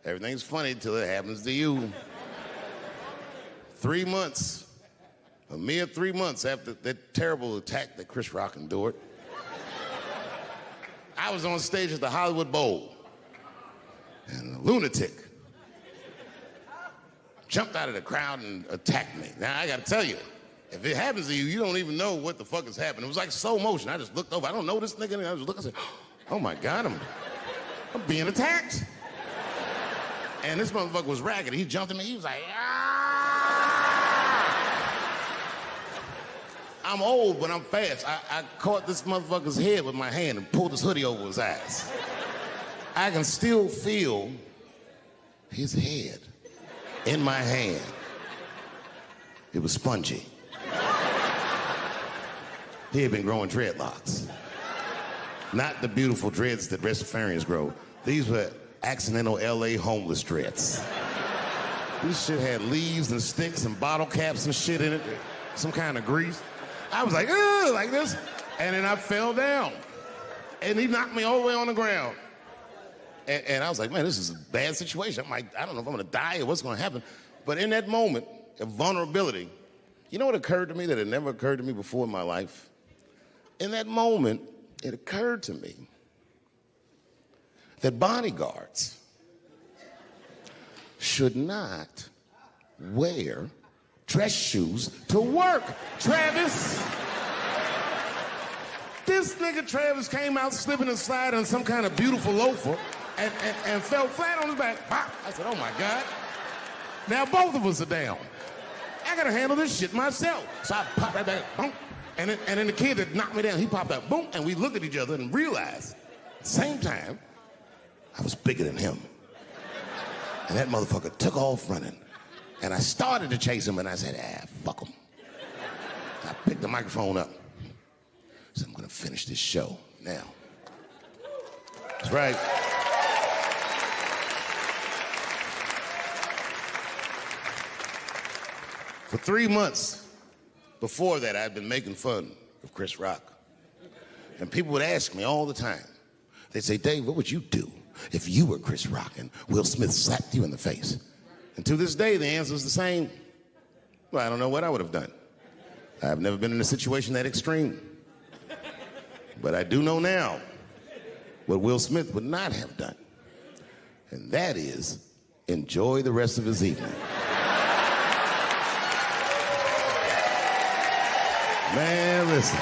everything's funny till it happens to you. 3 months, a mere 3 months after that terrible attack that Chris Rock endured, I was on stage at the Hollywood Bowl, and a lunatic jumped out of the crowd and attacked me. Now, I gotta tell you, if it happens to you, you don't even know what the fuck is happening. It was like slow motion. I just looked over. I don't know this nigga. And I was looking and said, oh my God, I'm being attacked. And this motherfucker was ragged. He jumped at me. He was like, I'm old, but I'm fast. I caught this motherfucker's head with my hand and pulled his hoodie over his eyes. I can still feel his head in my hand. It was spongy. He had been growing dreadlocks. Not the beautiful dreads that Rastafarians grow. These were accidental LA homeless dreads. This shit had leaves and sticks and bottle caps and shit in it, some kind of grease. I was like, ugh, like this, and then I fell down. And he knocked me all the way on the ground. And I was like, man, this is a bad situation. I'm like, I don't know if I'm gonna die or what's gonna happen. But in that moment of vulnerability, you know what occurred to me that had never occurred to me before in my life? In that moment, it occurred to me that bodyguards should not wear dress shoes to work. Travis. This nigga Travis came out slipping and sliding on some kind of beautiful loafer and fell flat on his back. Pop. I said, oh my God. Now both of us are down. I gotta handle this shit myself. So I popped right back, boom. And then the kid that knocked me down, he popped out, boom, and we looked at each other and realized at the same time, I was bigger than him. And that motherfucker took off running. And I started to chase him, and I said, fuck him. I picked the microphone up. I said, I'm gonna finish this show now. That's right. For 3 months before that, I'd been making fun of Chris Rock. And people would ask me all the time. They'd say, Dave, what would you do if you were Chris Rock and Will Smith slapped you in the face? And to this day, the answer is the same. Well, I don't know what I would have done. I've never been in a situation that extreme. But I do know now what Will Smith would not have done. And that is enjoy the rest of his evening. Man, listen.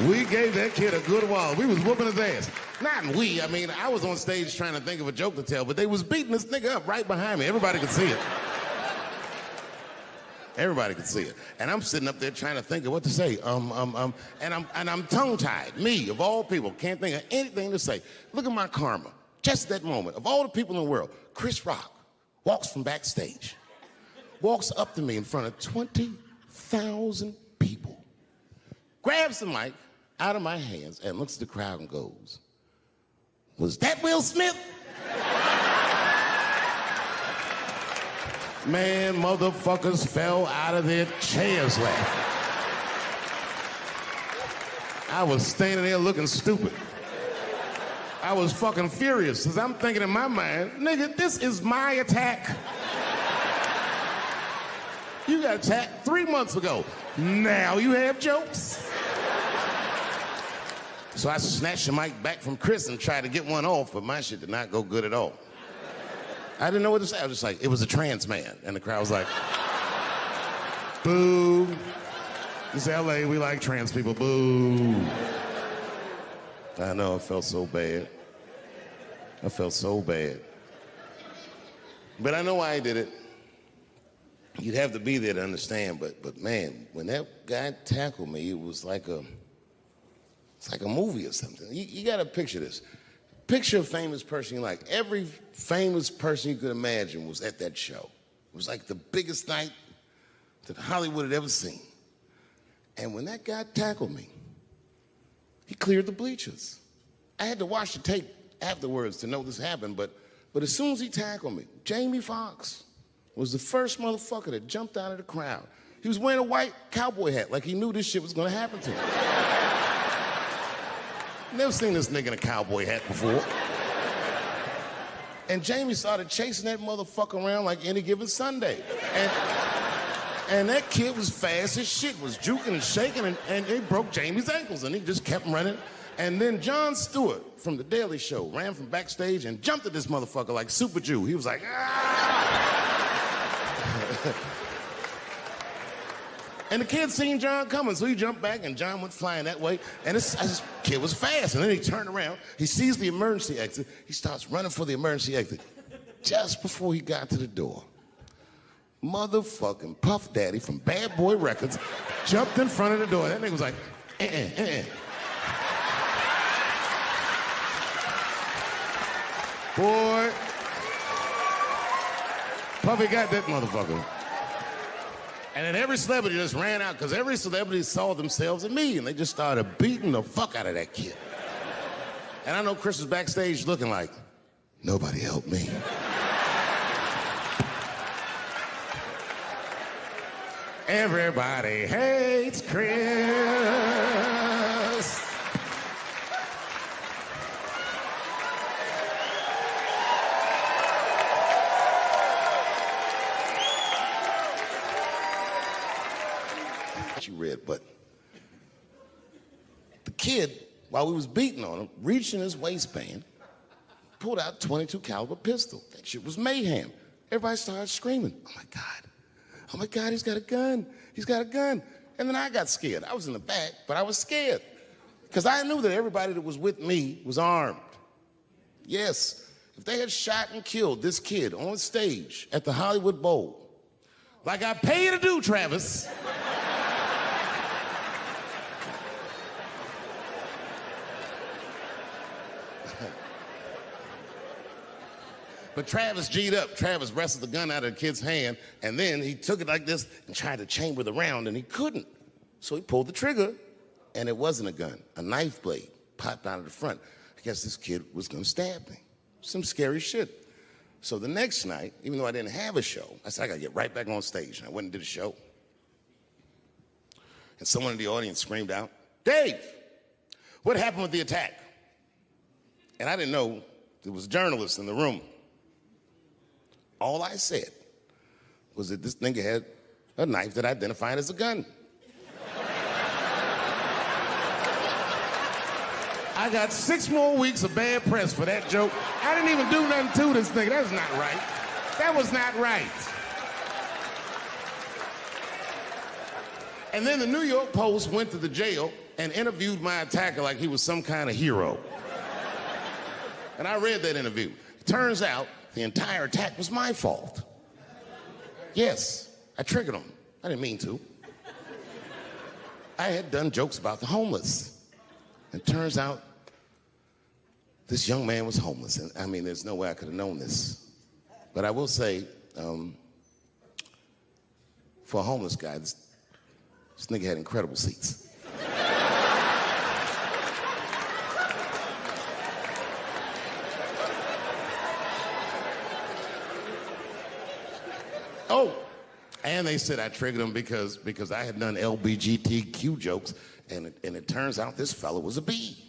We gave that kid a good while. We was whooping his ass. Not we, I mean, I was on stage trying to think of a joke to tell, but they was beating this nigga up right behind me. Everybody could see it. Everybody could see it. And I'm sitting up there trying to think of what to say. And I'm tongue-tied. Me, of all people, can't think of anything to say. Look at my karma. Just that moment. Of all the people in the world, Chris Rock walks from backstage, walks up to me in front of 20,000 people, grabs the mic out of my hands and looks at the crowd and goes, was that Will Smith? Man, motherfuckers fell out of their chairs laughing. I was standing there looking stupid. I was fucking furious, because I'm thinking in my mind, nigga, this is my attack. You got attacked 3 months ago. Now you have jokes. So I snatched the mic back from Chris and tried to get one off, but my shit did not go good at all. I didn't know what to say. I was just like, it was a trans man. And the crowd was like, boo. It's LA, we like trans people, boo. I know, I felt so bad. I felt so bad. But I know why I did it. You'd have to be there to understand, but man, when that guy tackled me, it was like it's like a movie or something. You gotta picture this. Picture a famous person you like. Every famous person you could imagine was at that show. It was like the biggest night that Hollywood had ever seen. And when that guy tackled me, he cleared the bleachers. I had to watch the tape afterwards to know this happened, but as soon as he tackled me, Jamie Foxx was the first motherfucker that jumped out of the crowd. He was wearing a white cowboy hat like he knew this shit was gonna happen to him. Never seen this nigga in a cowboy hat before. And Jamie started chasing that motherfucker around like any given Sunday. And that kid was fast as shit, was juking and shaking, and he broke Jamie's ankles, and he just kept running. And then Jon Stewart from The Daily Show ran from backstage and jumped at this motherfucker like Super Jew. He was like, ah! And the kid seen Jon coming, so he jumped back, and Jon went flying that way. And this kid was fast, and then he turned around. He sees the emergency exit. He starts running for the emergency exit. Just before he got to the door, motherfucking Puff Daddy from Bad Boy Records jumped in front of the door. That nigga was like, Boy, Puffy got that motherfucker. And then every celebrity just ran out because every celebrity saw themselves in me, and they just started beating the fuck out of that kid. And I know Chris was backstage looking like, nobody helped me. Everybody hates Chris. You read, but the kid, while we was beating on him, reached in his waistband, pulled out a .22 caliber pistol. That shit was mayhem. Everybody started screaming, oh my God, he's got a gun, he's got a gun. And then I got scared. I was in the back, but I was scared because I knew that everybody that was with me was armed. Yes, if they had shot and killed this kid on stage at the Hollywood Bowl, like I pay you to do, Travis, but Travis G'd up. Travis wrestled the gun out of the kid's hand, and then he took it like this and tried to chamber the round, and he couldn't. So he pulled the trigger, and it wasn't a gun. A knife blade popped out of the front. I guess this kid was gonna stab me. Some scary shit. So the next night, even though I didn't have a show, I said, I gotta get right back on stage. And I went and did a show. And someone in the audience screamed out, Dave, what happened with the attack? And I didn't know there was journalists in the room. All I said was that this nigga had a knife that identified as a gun. I got 6 more weeks of bad press for that joke. I didn't even do nothing to this nigga. That's not right. That was not right. And then the New York Post went to the jail and interviewed my attacker like he was some kind of hero. And I read that interview. It turns out the entire attack was my fault. Yes, I triggered him. I didn't mean to. I had done jokes about the homeless. It turns out this young man was homeless. And I mean, there's no way I could have known this. But I will say, for a homeless guy, this nigga had incredible seats. Oh, and they said I triggered him because I had done LBGTQ jokes, and it turns out this fella was a bee.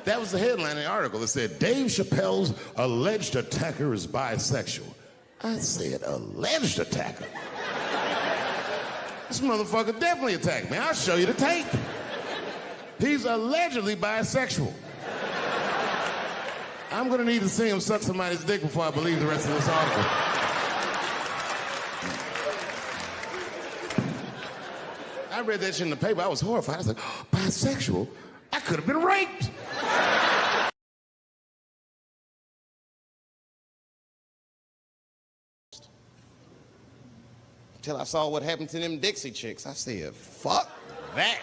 That was the headline in the article. It said, Dave Chappelle's alleged attacker is bisexual. I said, alleged attacker? This motherfucker definitely attacked me. I'll show you the tape. He's allegedly bisexual. I'm gonna need to see him suck somebody's dick before I believe the rest of this article. I read that shit in the paper. I was horrified. I was like, oh, bisexual? I could have been raped. Until I saw what happened to them Dixie chicks. I said, fuck that.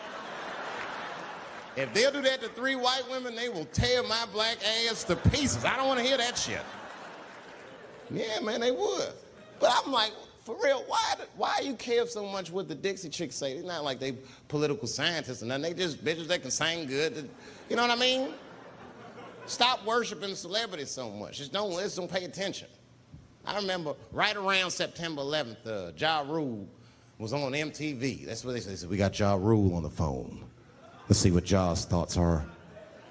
If they'll do that to 3 white women, they will tear my black ass to pieces. I don't want to hear that shit. Yeah, man, they would. But I'm like, for real, why you care so much what the Dixie chicks say? It's not like they political scientists or nothing. They just bitches that can sing good. You know what I mean? Stop worshiping celebrities so much. Just don't pay attention. I remember right around September 11th, Ja Rule was on MTV. That's what they said. They said, we got Ja Rule on the phone. Let's see what Ja's thoughts are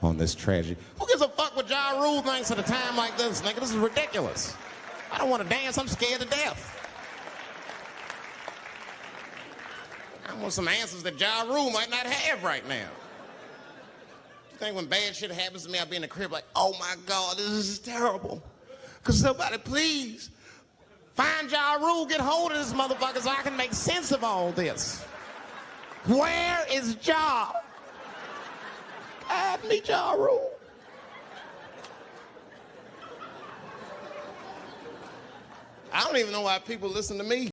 on this tragedy. Who gives a fuck what Ja Rule thinks at a time like this, nigga? This is ridiculous. I don't want to dance. I'm scared to death. I want some answers that Ja Rule might not have right now. You think when bad shit happens to me, I'll be in the crib like, oh my God, this is terrible. Could somebody please find Ja Rule, get hold of this motherfucker so I can make sense of all this. Where is Ja? God, me Ja Rule. I don't even know why people listen to me.